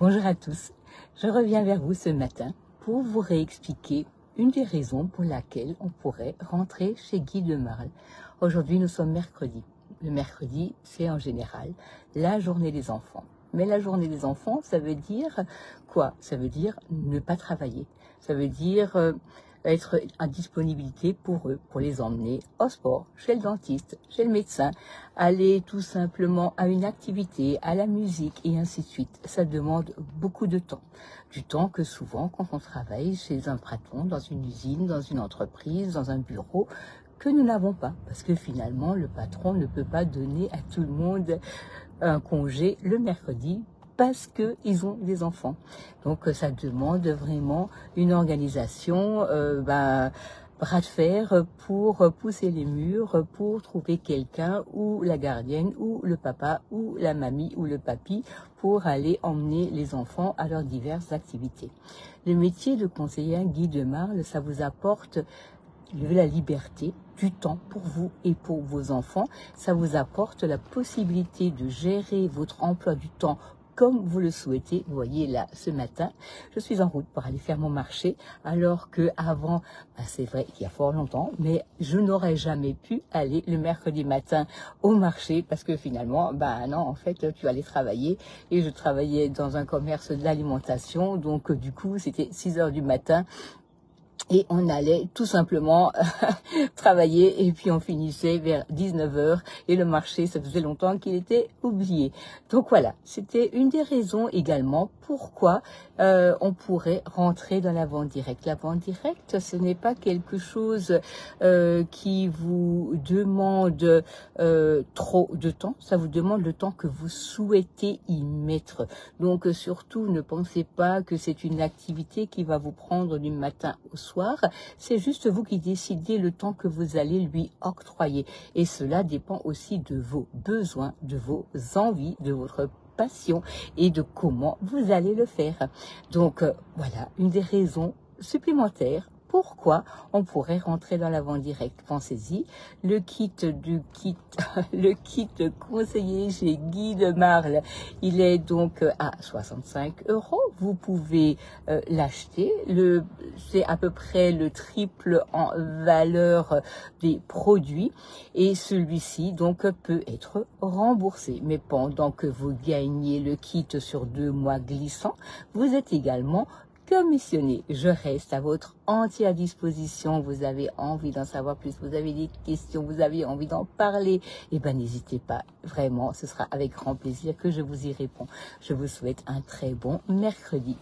Bonjour à tous, je reviens vers vous ce matin pour vous réexpliquer une des raisons pour laquelle on pourrait rentrer chez Guy de Marle. Aujourd'hui, nous sommes mercredi. Le mercredi, c'est en général la journée des enfants. Mais la journée des enfants, ça veut dire quoi? Ça veut dire ne pas travailler. Ça veut dire être en disponibilité pour eux, pour les emmener au sport, chez le dentiste, chez le médecin, aller tout simplement à une activité, à la musique et ainsi de suite. Ça demande beaucoup de temps. Du temps que souvent, quand on travaille chez un patron, dans une usine, dans une entreprise, dans un bureau, que nous n'avons pas. Parce que finalement, le patron ne peut pas donner à tout le monde un congé le mercredi parce qu'ils ont des enfants. Donc ça demande vraiment une organisation, bras de fer pour pousser les murs, pour trouver quelqu'un ou la gardienne ou le papa ou la mamie ou le papy pour aller emmener les enfants à leurs diverses activités. Le métier de conseiller Guy de Marle, ça vous apporte de la liberté, du temps pour vous et pour vos enfants. Ça vous apporte la possibilité de gérer votre emploi du temps comme vous le souhaitez. Vous voyez là, ce matin, je suis en route pour aller faire mon marché, alors que avant, c'est vrai qu'il y a fort longtemps, mais je n'aurais jamais pu aller le mercredi matin au marché parce que finalement, non, en fait, tu allais travailler et je travaillais dans un commerce de l'alimentation, donc du coup, c'était 6 heures du matin. Et on allait tout simplement travailler et puis on finissait vers 19 heures et le marché, ça faisait longtemps qu'il était oublié. Donc voilà, c'était une des raisons également pourquoi on pourrait rentrer dans la vente directe. La vente directe, ce n'est pas quelque chose qui vous demande trop de temps, ça vous demande le temps que vous souhaitez y mettre. Donc surtout, ne pensez pas que c'est une activité qui va vous prendre du matin au soir. C'est juste vous qui décidez le temps que vous allez lui octroyer. Et cela dépend aussi de vos besoins, de vos envies, de votre passion et de comment vous allez le faire. Donc voilà, une des raisons supplémentaires pourquoi on pourrait rentrer dans la vente directe. Pensez-y, le kit le kit conseiller chez Guy de Marle, il est donc à 65 €. Vous pouvez l'acheter. C'est à peu près le triple en valeur des produits et celui-ci donc peut être remboursé. Mais pendant que vous gagnez le kit sur 2 mois glissants, vous êtes également commissionné. Je reste à votre entière disposition. Vous avez envie d'en savoir plus, vous avez des questions, vous avez envie d'en parler, n'hésitez pas. Vraiment, ce sera avec grand plaisir que je vous y réponds. Je vous souhaite un très bon mercredi.